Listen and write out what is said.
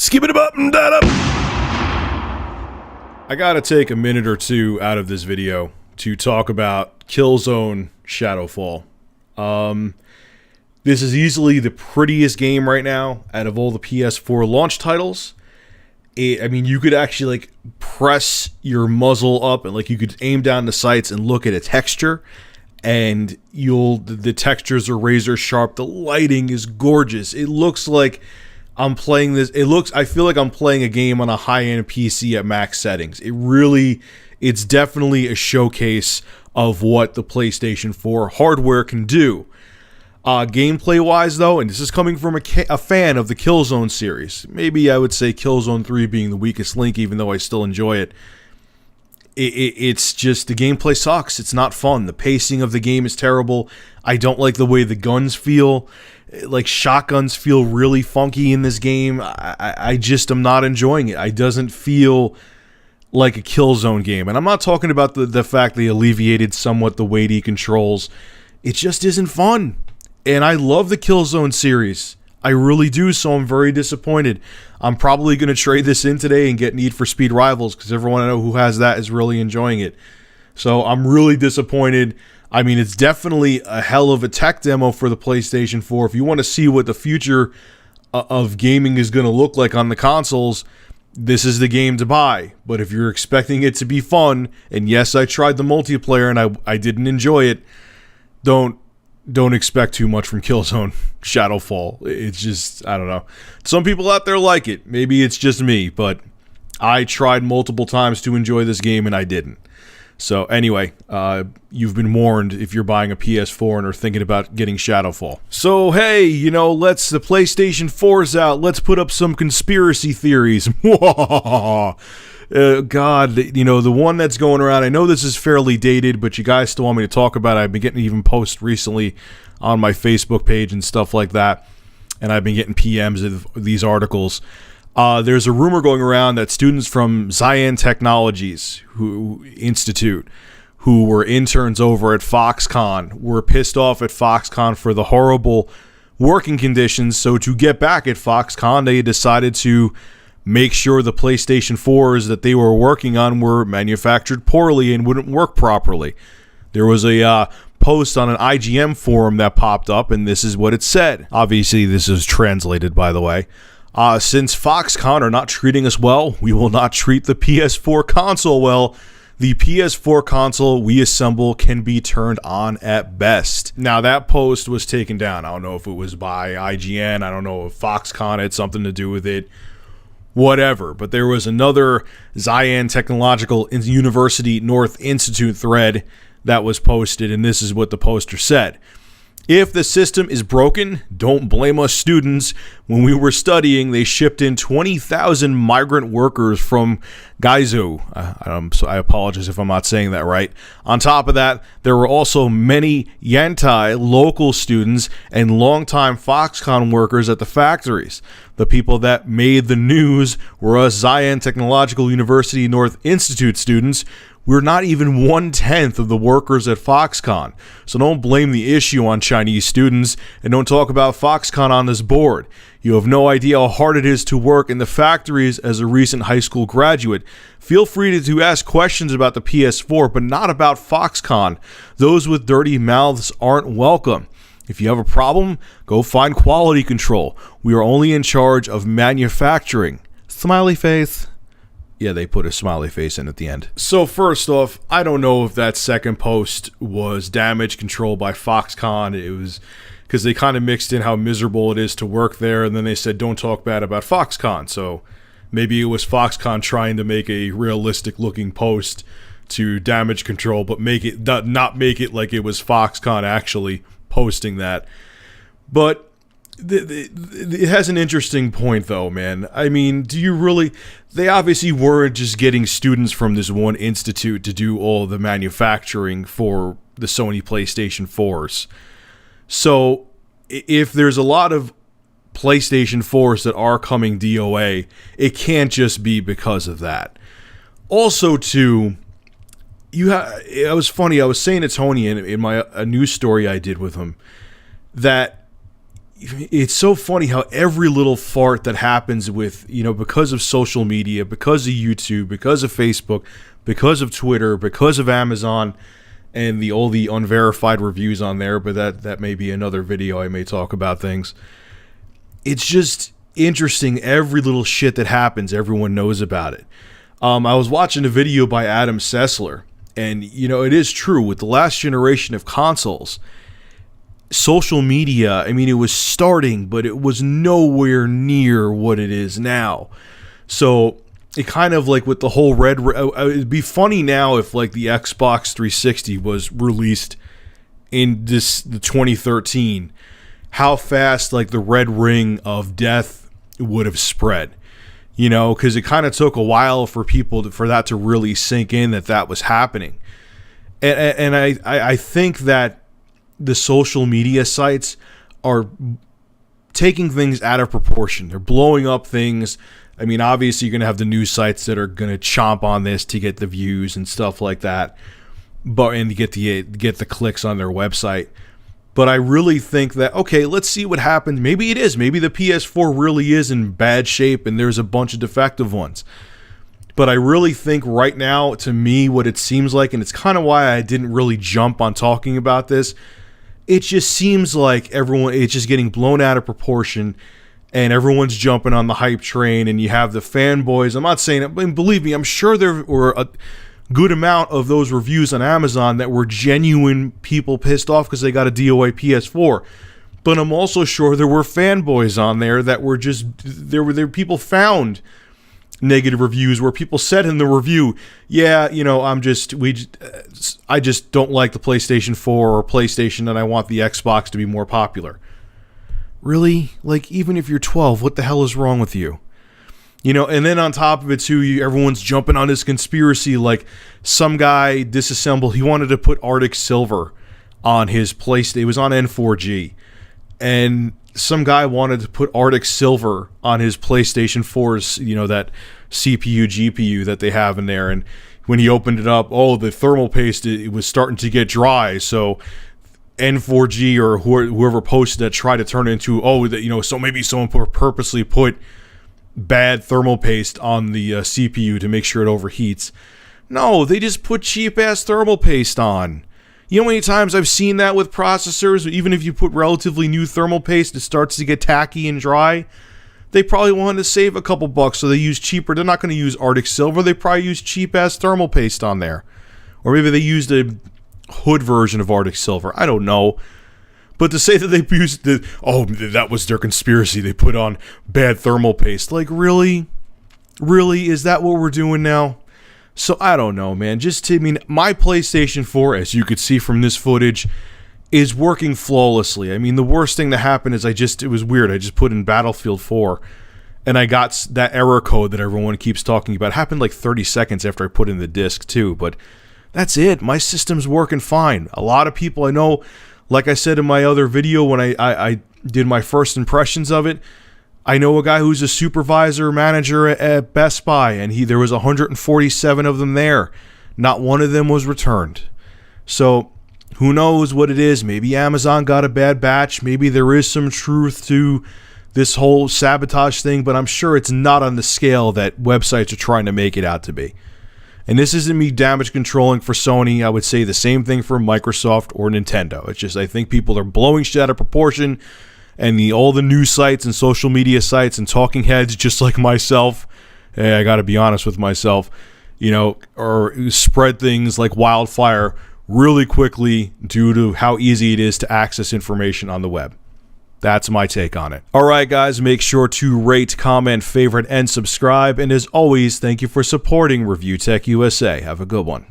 Skip it up and that up. I gotta take a minute or two out of this video to talk about Killzone Shadowfall. This is easily the prettiest game right now out of all the PS4 launch titles. I mean, you could actually like press your muzzle up and like you could aim down the sights and look at a texture, and the textures are razor sharp. The lighting is gorgeous. It looks like I'm playing this. I feel like I'm playing a game on a high-end PC at max settings. It's definitely a showcase of what the PlayStation 4 hardware can do. Gameplay-wise, though, and this is coming from a fan of the Killzone series, maybe I would say Killzone 3 being the weakest link, even though I still enjoy it. It's just, the gameplay sucks. It's not fun. The pacing of the game is terrible. I don't like the way the guns feel. Like, shotguns feel really funky in this game. I just am not enjoying it. It doesn't feel like a Killzone game. And I'm not talking about the fact they alleviated somewhat the weighty controls. It just isn't fun. And I love the Killzone series. I really do, so I'm very disappointed. I'm probably going to trade this in today and get Need for Speed Rivals, because everyone I know who has that is really enjoying it. So I'm really disappointed. I mean, it's definitely a hell of a tech demo for the PlayStation 4. If you want to see what the future of gaming is going to look like on the consoles, this is the game to buy. But if you're expecting it to be fun, and yes, I tried the multiplayer and I didn't enjoy it, don't expect too much from Killzone Shadowfall. It's just, I don't know. Some people out there like it. Maybe it's just me, but I tried multiple times to enjoy this game and I didn't. So anyway, you've been warned if you're buying a PS4 and are thinking about getting Shadowfall. So hey, the PlayStation 4's out. Let's put up some conspiracy theories. God, the one that's going around, I know this is fairly dated, but you guys still want me to talk about it. I've been getting even posts recently on my Facebook page and stuff like that, and I've been getting PMs of these articles. There's a rumor going around that students from Zion Technologies Institute, who were interns over at Foxconn, were pissed off at Foxconn for the horrible working conditions. So to get back at Foxconn, they decided to make sure the PlayStation 4s that they were working on were manufactured poorly and wouldn't work properly. There was a post on an IGM forum that popped up, and this is what it said. Obviously, this is translated, by the way. Since Foxconn are not treating us well, we will not treat the PS4 console well. The PS4 console we assemble can be turned on at best. Now, that post was taken down. I don't know if it was by IGN. I don't know if Foxconn had something to do with it. Whatever, but there was another Zion Technological University North Institute thread that was posted, and this is what the poster said. If the system is broken, don't blame us students. When we were studying, they shipped in 20,000 migrant workers from Guizhou. So I apologize if I'm not saying that right. On top of that, there were also many Yantai local students and longtime Foxconn workers at the factories. The people that made the news were us Zion Technological University North Institute students. We're not even 1/10 of the workers at Foxconn. So don't blame the issue on Chinese students, and don't talk about Foxconn on this board. You have no idea how hard it is to work in the factories as a recent high school graduate. Feel free to ask questions about the PS4, but not about Foxconn. Those with dirty mouths aren't welcome. If you have a problem, go find quality control. We are only in charge of manufacturing. Smiley face. Yeah, they put a smiley face in at the end. So first off, I don't know if that second post was damage control by Foxconn. It was because they kind of mixed in how miserable it is to work there, and then they said don't talk bad about Foxconn. So maybe it was Foxconn trying to make a realistic looking post to damage control, but not make it like it was Foxconn actually posting that. But it has an interesting point, though, man. I mean, they obviously weren't just getting students from this one institute to do all the manufacturing for the Sony PlayStation 4s. So, if there's a lot of PlayStation 4s that are coming DOA, it can't just be because of that. Also, too, it was funny, I was saying to Tony in a news story I did with him, that it's so funny how every little fart that happens with, because of social media, because of YouTube, because of Facebook, because of Twitter, because of Amazon, and all the unverified reviews on there, but that may be another video. I may talk about things. It's just interesting. Every little shit that happens, everyone knows about it. I was watching a video by Adam Sessler, and it is true with the last generation of consoles, social media, it was starting, but it was nowhere near what it is now. So it kind of like with the whole it'd be funny now if like the Xbox 360 was released in the 2013, how fast like the red ring of death would have spread, because it kind of took a while for people for that to really sink in that was happening. And I think that the social media sites are taking things out of proportion. They're blowing up things. Obviously you're going to have the news sites that are going to chomp on this to get the views and stuff like that, and to get the clicks on their website. But I really think that, okay, let's see what happens. Maybe it is. Maybe the PS4 really is in bad shape and there's a bunch of defective ones. But I really think right now, to me, what it seems like, and it's kind of why I didn't really jump on talking about this, it just seems like it's just getting blown out of proportion, and everyone's jumping on the hype train, and you have the fanboys. I'm not saying it, but believe me, I'm sure there were a good amount of those reviews on Amazon that were genuine people pissed off because they got a DOA PS4. But I'm also sure there were fanboys on there that were just, there were people found negative reviews where people said in the review, yeah, I just don't like the PlayStation 4 or PlayStation, and I want the Xbox to be more popular. Really? Like, even if you're 12, what the hell is wrong with you? And then on top of it too, everyone's jumping on this conspiracy. Like, some guy disassembled, he wanted to put Arctic Silver on his PlayStation. It was on N4G, and some guy wanted to put Arctic Silver on his PlayStation 4's, that CPU, GPU that they have in there. And when he opened it up, the thermal paste, it was starting to get dry. So N4G or whoever posted that tried to turn it into, so maybe someone purposely put bad thermal paste on the CPU to make sure it overheats. No, they just put cheap-ass thermal paste on. You know how many times I've seen that with processors? Even if you put relatively new thermal paste, it starts to get tacky and dry. They probably wanted to save a couple bucks, so they use cheaper. They're not going to use Arctic Silver. They probably use cheap-ass thermal paste on there. Or maybe they used a hood version of Arctic Silver. I don't know. But to say that they used that was their conspiracy. They put on bad thermal paste. Like, really? Really? Is that what we're doing now? So, I don't know, man. My PlayStation 4, as you could see from this footage, is working flawlessly. The worst thing that happened is it was weird. I just put in Battlefield 4, and I got that error code that everyone keeps talking about. It happened like 30 seconds after I put in the disc, too. But that's it. My system's working fine. A lot of people I know, like I said in my other video when I did my first impressions of it, I know a guy who's a supervisor manager at Best Buy, and there was 147 of them there. Not one of them was returned. So who knows what it is? Maybe Amazon got a bad batch. Maybe there is some truth to this whole sabotage thing, but I'm sure it's not on the scale that websites are trying to make it out to be. And this isn't me damage controlling for Sony. I would say the same thing for Microsoft or Nintendo. It's just I think people are blowing shit out of proportion. And all the news sites and social media sites and talking heads, just like myself, I got to be honest with myself, or spread things like wildfire really quickly due to how easy it is to access information on the web. That's my take on it. All right, guys, make sure to rate, comment, favorite, and subscribe. And as always, thank you for supporting Review Tech USA. Have a good one.